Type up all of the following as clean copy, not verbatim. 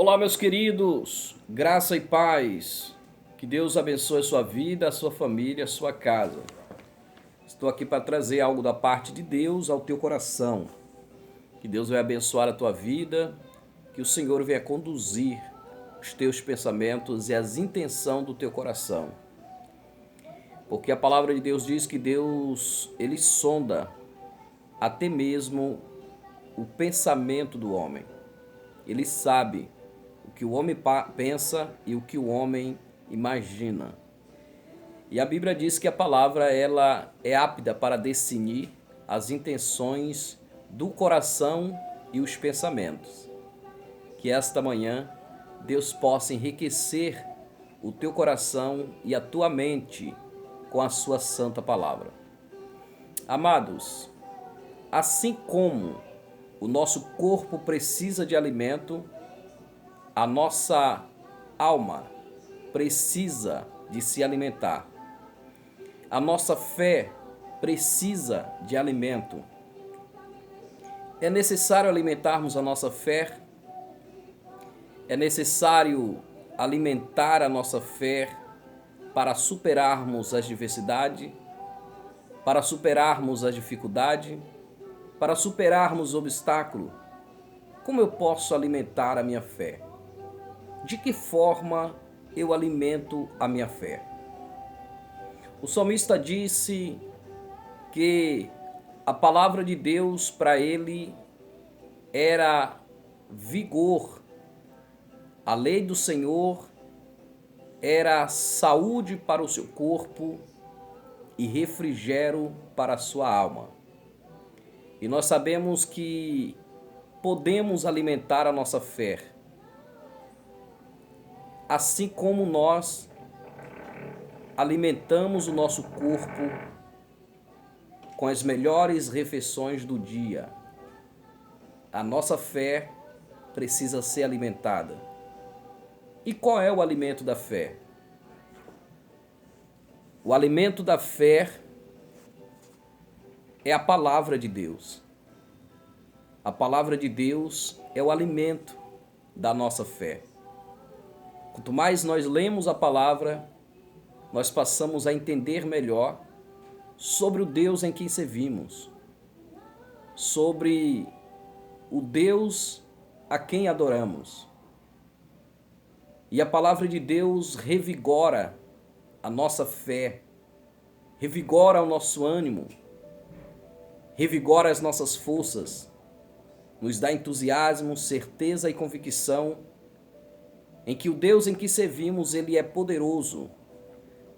Olá, meus queridos, graça e paz, que Deus abençoe a sua vida, a sua família, a sua casa. Estou aqui para trazer algo da parte de Deus ao teu coração, que Deus vai abençoar a tua vida, que o Senhor venha conduzir os teus pensamentos e as intenções do teu coração. Porque a palavra de Deus diz que Deus, Ele sonda até mesmo o pensamento do homem. Ele sabe o que o homem pensa e o que o homem imagina. E a Bíblia diz que a palavra ela é apta para discernir as intenções do coração e os pensamentos. Que esta manhã Deus possa enriquecer o teu coração e a tua mente com a sua santa palavra. Amados, assim como o nosso corpo precisa de alimento, a nossa alma precisa de se alimentar. A nossa fé precisa de alimento. É necessário alimentarmos a nossa fé. É necessário alimentar a nossa fé para superarmos as diversidades, para superarmos a dificuldade, para superarmos o obstáculo. Como eu posso alimentar a minha fé? De que forma eu alimento a minha fé? O salmista disse que a palavra de Deus para ele era vigor. A lei do Senhor era saúde para o seu corpo e refrigério para a sua alma. E nós sabemos que podemos alimentar a nossa fé, assim como nós alimentamos o nosso corpo com as melhores refeições do dia. A nossa fé precisa ser alimentada. E qual é o alimento da fé? O alimento da fé é a palavra de Deus. A palavra de Deus é o alimento da nossa fé. Quanto mais nós lemos a palavra, nós passamos a entender melhor sobre o Deus em quem servimos, sobre o Deus a quem adoramos. E a palavra de Deus revigora a nossa fé, revigora o nosso ânimo, revigora as nossas forças, nos dá entusiasmo, certeza e convicção em que o Deus em que servimos, Ele é poderoso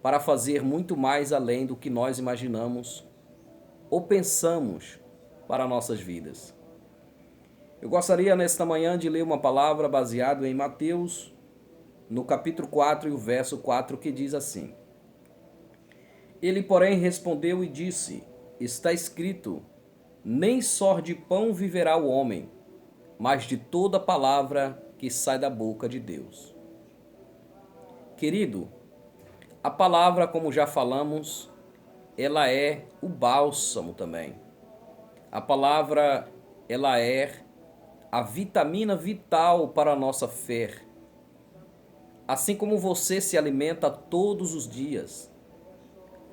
para fazer muito mais além do que nós imaginamos ou pensamos para nossas vidas. Eu gostaria nesta manhã de ler uma palavra baseada em Mateus, no capítulo 4 e o verso 4, que diz assim: Ele, porém, respondeu e disse: Está escrito, nem só de pão viverá o homem, mas de toda palavra que sai da boca de Deus. Querido, a palavra, como já falamos, ela é o bálsamo também. A palavra, ela é a vitamina vital para a nossa fé. Assim como você se alimenta todos os dias,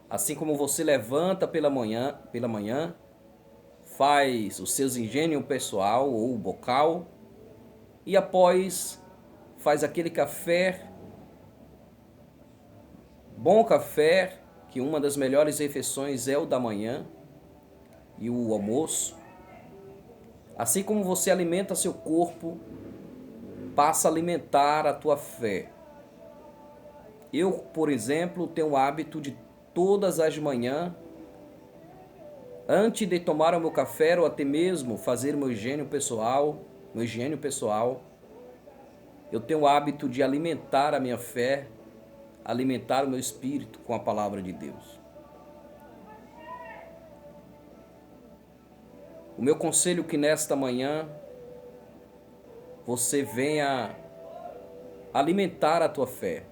assim como você levanta pela manhã, faz os seus engenhos pessoal ou bocal e após faz aquele café, bom café, que uma das melhores refeições é o da manhã e o almoço. Assim como você alimenta seu corpo, passa a alimentar a tua fé. Eu, por exemplo, tenho o hábito de todas as manhãs, antes de tomar o meu café ou até mesmo fazer meu higiene pessoal, eu tenho o hábito de alimentar a minha fé, alimentar o meu espírito com a palavra de Deus. O meu conselho é que nesta manhã você venha alimentar a tua fé.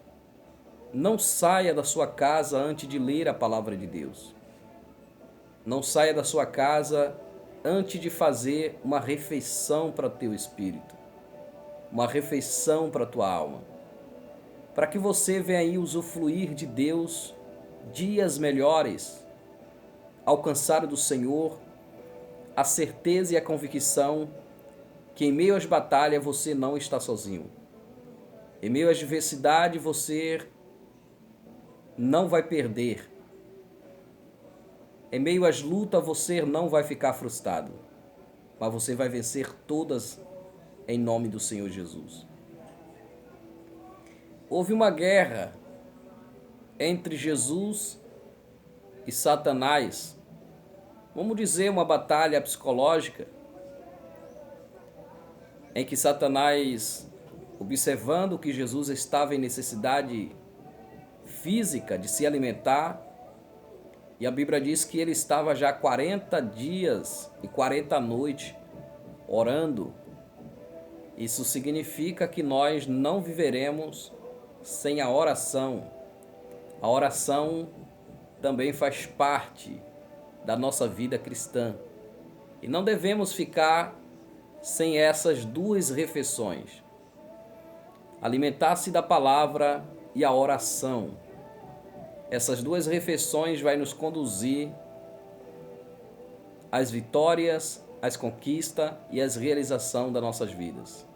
Não saia da sua casa antes de ler a palavra de Deus. Não saia da sua casa antes de fazer uma refeição para o teu espírito. uma refeição para a tua alma, para que você venha aí usufruir de Deus dias melhores, alcançar do Senhor a certeza e a convicção que em meio às batalhas você não está sozinho. Em meio à adversidade você não vai perder. Em meio às lutas você não vai ficar frustrado, mas você vai vencer todas em nome do Senhor Jesus. Houve uma guerra entre Jesus e Satanás, vamos dizer uma batalha psicológica, em que Satanás, observando que Jesus estava em necessidade física de se alimentar, e a Bíblia diz que ele estava já 40 dias e 40 noites orando. Isso significa que nós não viveremos sem a oração. A oração também faz parte da nossa vida cristã. E não devemos ficar sem essas duas refeições. Alimentar-se da palavra e a oração. Essas duas refeições vai nos conduzir às vitórias, às conquistas e às realizações das nossas vidas.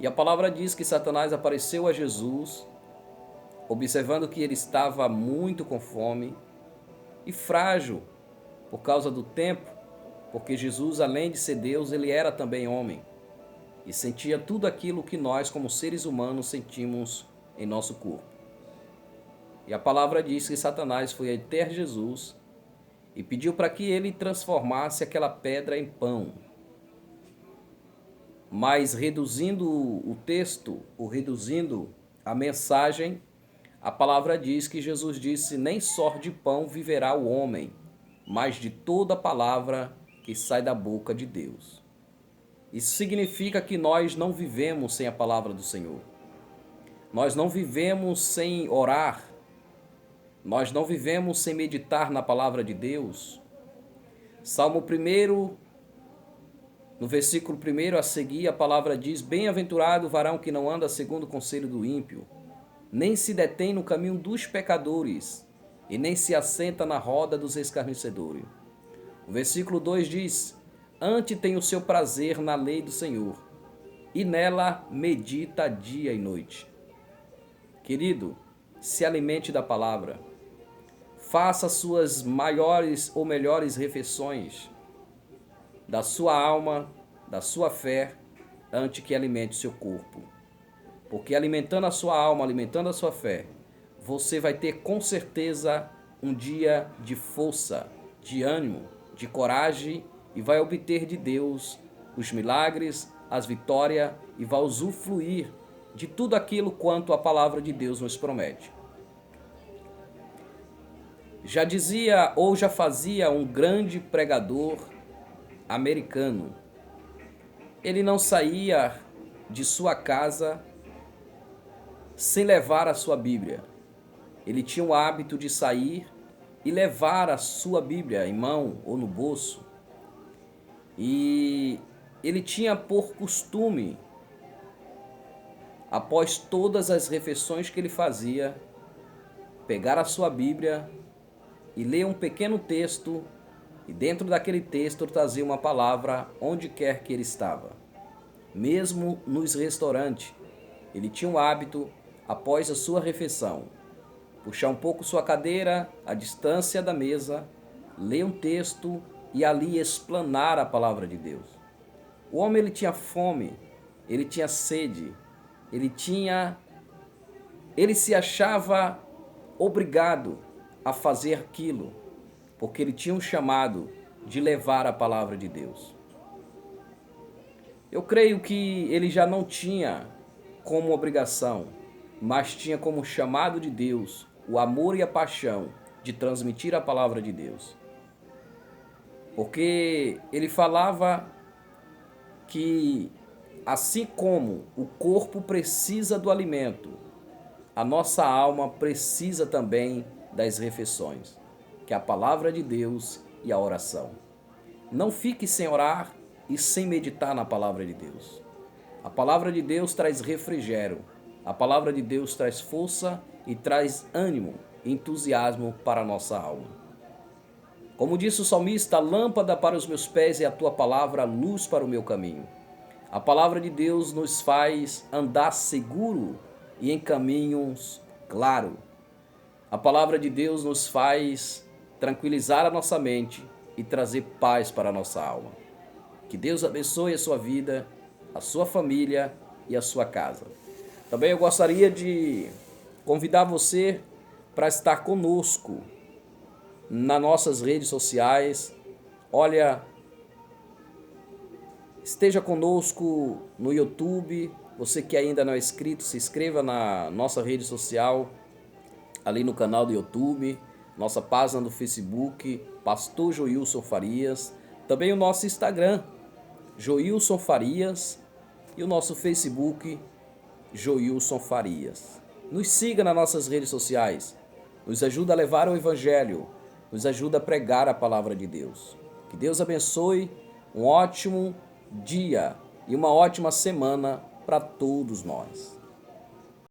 E a palavra diz que Satanás apareceu a Jesus, observando que ele estava muito com fome e frágil por causa do tempo, porque Jesus, além de ser Deus, ele era também homem e sentia tudo aquilo que nós, como seres humanos, sentimos em nosso corpo. E a palavra diz que Satanás foi até Jesus e pediu para que ele transformasse aquela pedra em pão. Mas reduzindo o texto, ou reduzindo a mensagem, a palavra diz que Jesus disse: nem só de pão viverá o homem, mas de toda palavra que sai da boca de Deus. Isso significa que nós não vivemos sem a palavra do Senhor. Nós não vivemos sem orar. Nós não vivemos sem meditar na palavra de Deus. Salmo 1, no versículo 1 a seguir, a palavra diz: bem-aventurado o varão que não anda segundo o conselho do ímpio, nem se detém no caminho dos pecadores, e nem se assenta na roda dos escarnecedores. O versículo 2 diz: antes tem o seu prazer na lei do Senhor, e nela medita dia e noite. Querido, se alimente da palavra. Faça suas maiores ou melhores refeições da sua alma, da sua fé, antes que alimente o seu corpo. Porque alimentando a sua alma, alimentando a sua fé, você vai ter com certeza um dia de força, de ânimo, de coragem e vai obter de Deus os milagres, as vitórias e vai usufruir de tudo aquilo quanto a palavra de Deus nos promete. Já dizia ou já fazia um grande pregador americano. Ele não saía de sua casa sem levar a sua Bíblia. Ele tinha o hábito de sair e levar a sua Bíblia em mão ou no bolso. E ele tinha por costume, após todas as refeições que ele fazia, pegar a sua Bíblia e ler um pequeno texto, e dentro daquele texto trazer uma palavra onde quer que ele estava. Mesmo nos restaurantes, ele tinha o hábito, após a sua refeição, puxar um pouco sua cadeira, à distância da mesa, ler um texto e ali explanar a palavra de Deus. O homem, ele tinha fome, ele tinha sede, ele se achava obrigado a fazer aquilo, porque ele tinha um chamado de levar a palavra de Deus. Eu creio que ele já não tinha como obrigação, mas tinha como chamado de Deus o amor e a paixão de transmitir a palavra de Deus. Porque ele falava que assim como o corpo precisa do alimento, a nossa alma precisa também das refeições, que é a palavra de Deus e a oração. Não fique sem orar e sem meditar na palavra de Deus. A palavra de Deus traz refrigério. A palavra de Deus traz força e traz ânimo, entusiasmo para a nossa alma. Como disse o salmista, a lâmpada para os meus pés é a tua palavra, a luz para o meu caminho. A palavra de Deus nos faz andar seguro e em caminhos claros. A palavra de Deus nos faz tranquilizar a nossa mente e trazer paz para a nossa alma. Que Deus abençoe a sua vida, a sua família e a sua casa. Também eu gostaria de convidar você para estar conosco nas nossas redes sociais. Olha, esteja conosco no YouTube. Você que ainda não é inscrito, se inscreva na nossa rede social, ali no canal do YouTube, nossa página no Facebook, Pastor Joilson Farias, também o nosso Instagram, Joilson Farias, e o nosso Facebook, Joilson Farias. Nos siga nas nossas redes sociais, nos ajuda a levar o Evangelho, nos ajuda a pregar a palavra de Deus. Que Deus abençoe, um ótimo dia e uma ótima semana para todos nós.